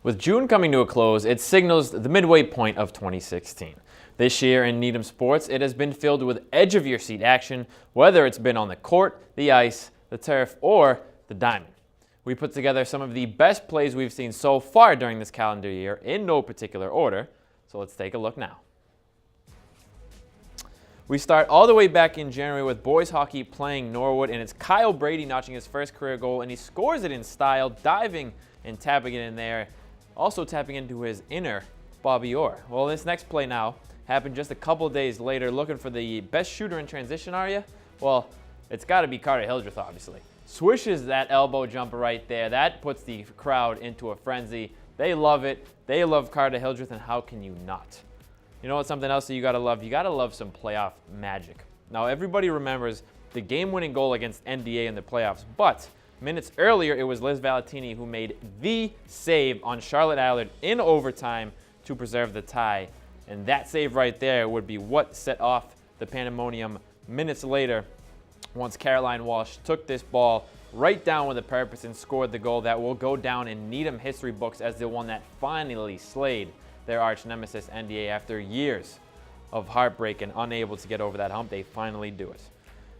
With June coming to a close, it signals the midway point of 2016. This year in Needham sports, it has been filled with edge-of-your-seat action, whether it's been on the court, the ice, the turf, or the diamond. We put together some of the best plays we've seen so far during this calendar year in no particular order, so let's take a look now. We start all the way back in January with boys hockey playing Norwood, and it's Kyle Brady notching his first career goal, and he scores it in style, diving and tapping it in there, also tapping into his inner Bobby Orr. Well, this next play now happened just a couple days later. Looking for the best shooter in transition, are you? Well, it's got to be Carter Hildreth, obviously. Swishes that elbow jumper right there. That puts the crowd into a frenzy. They love it. They love Carter Hildreth, and how can you not? You know what's something else that you got to love? You got to love some playoff magic. Now, everybody remembers the game-winning goal against NDA in the playoffs, but minutes earlier, it was Liz Valentini who made the save on Charlotte Allard in overtime to preserve the tie. And that save right there would be what set off the pandemonium minutes later once Caroline Walsh took this ball right down with a purpose and scored the goal that will go down in Needham history books as the one that finally slayed their arch nemesis NDA after years of heartbreak and unable to get over that hump. They finally do it.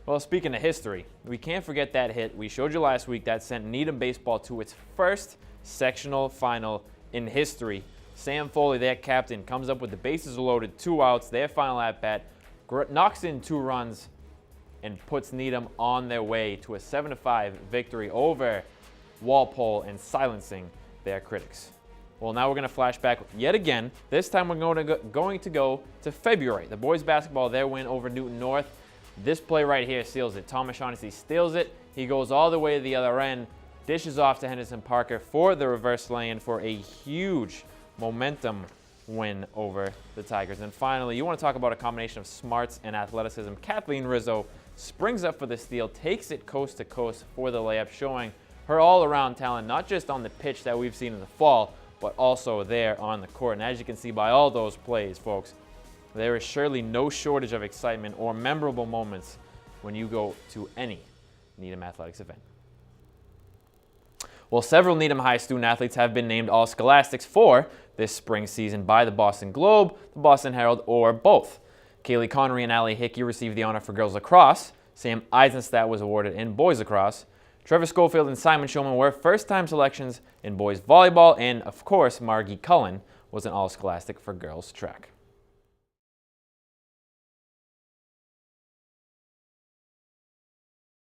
Well, speaking of history, we can't forget that hit we showed you last week that sent Needham baseball to its first sectional final in history. Sam Foley, their captain, comes up with the bases loaded, 2 outs, their final at-bat, knocks in 2 runs, and puts Needham on their way to a 7-5 victory over Walpole and silencing their critics. Well, now we're going to flash back yet again. This time we're going to go to February. The boys basketball, their win over Newton North. This play right here seals it. Thomas Shaughnessy steals it. He goes all the way to the other end, dishes off to Henderson Parker for the reverse lay-in for a huge momentum win over the Tigers. And finally, you want to talk about a combination of smarts and athleticism. Kathleen Rizzo springs up for the steal, takes it coast to coast for the layup, showing her all-around talent, not just on the pitch that we've seen in the fall, but also there on the court. And as you can see by all those plays, folks, there is surely no shortage of excitement or memorable moments when you go to any Needham athletics event. Well, several Needham High student athletes have been named All-Scholastics for this spring season by the Boston Globe, the Boston Herald, or both. Kaylee Connery and Allie Hickey received the honor for girls lacrosse. Sam Eisenstadt was awarded in boys lacrosse. Trevor Schofield and Simon Shulman were first-time selections in boys volleyball, and of course, Margie Cullen was an All-Scholastic for girls track.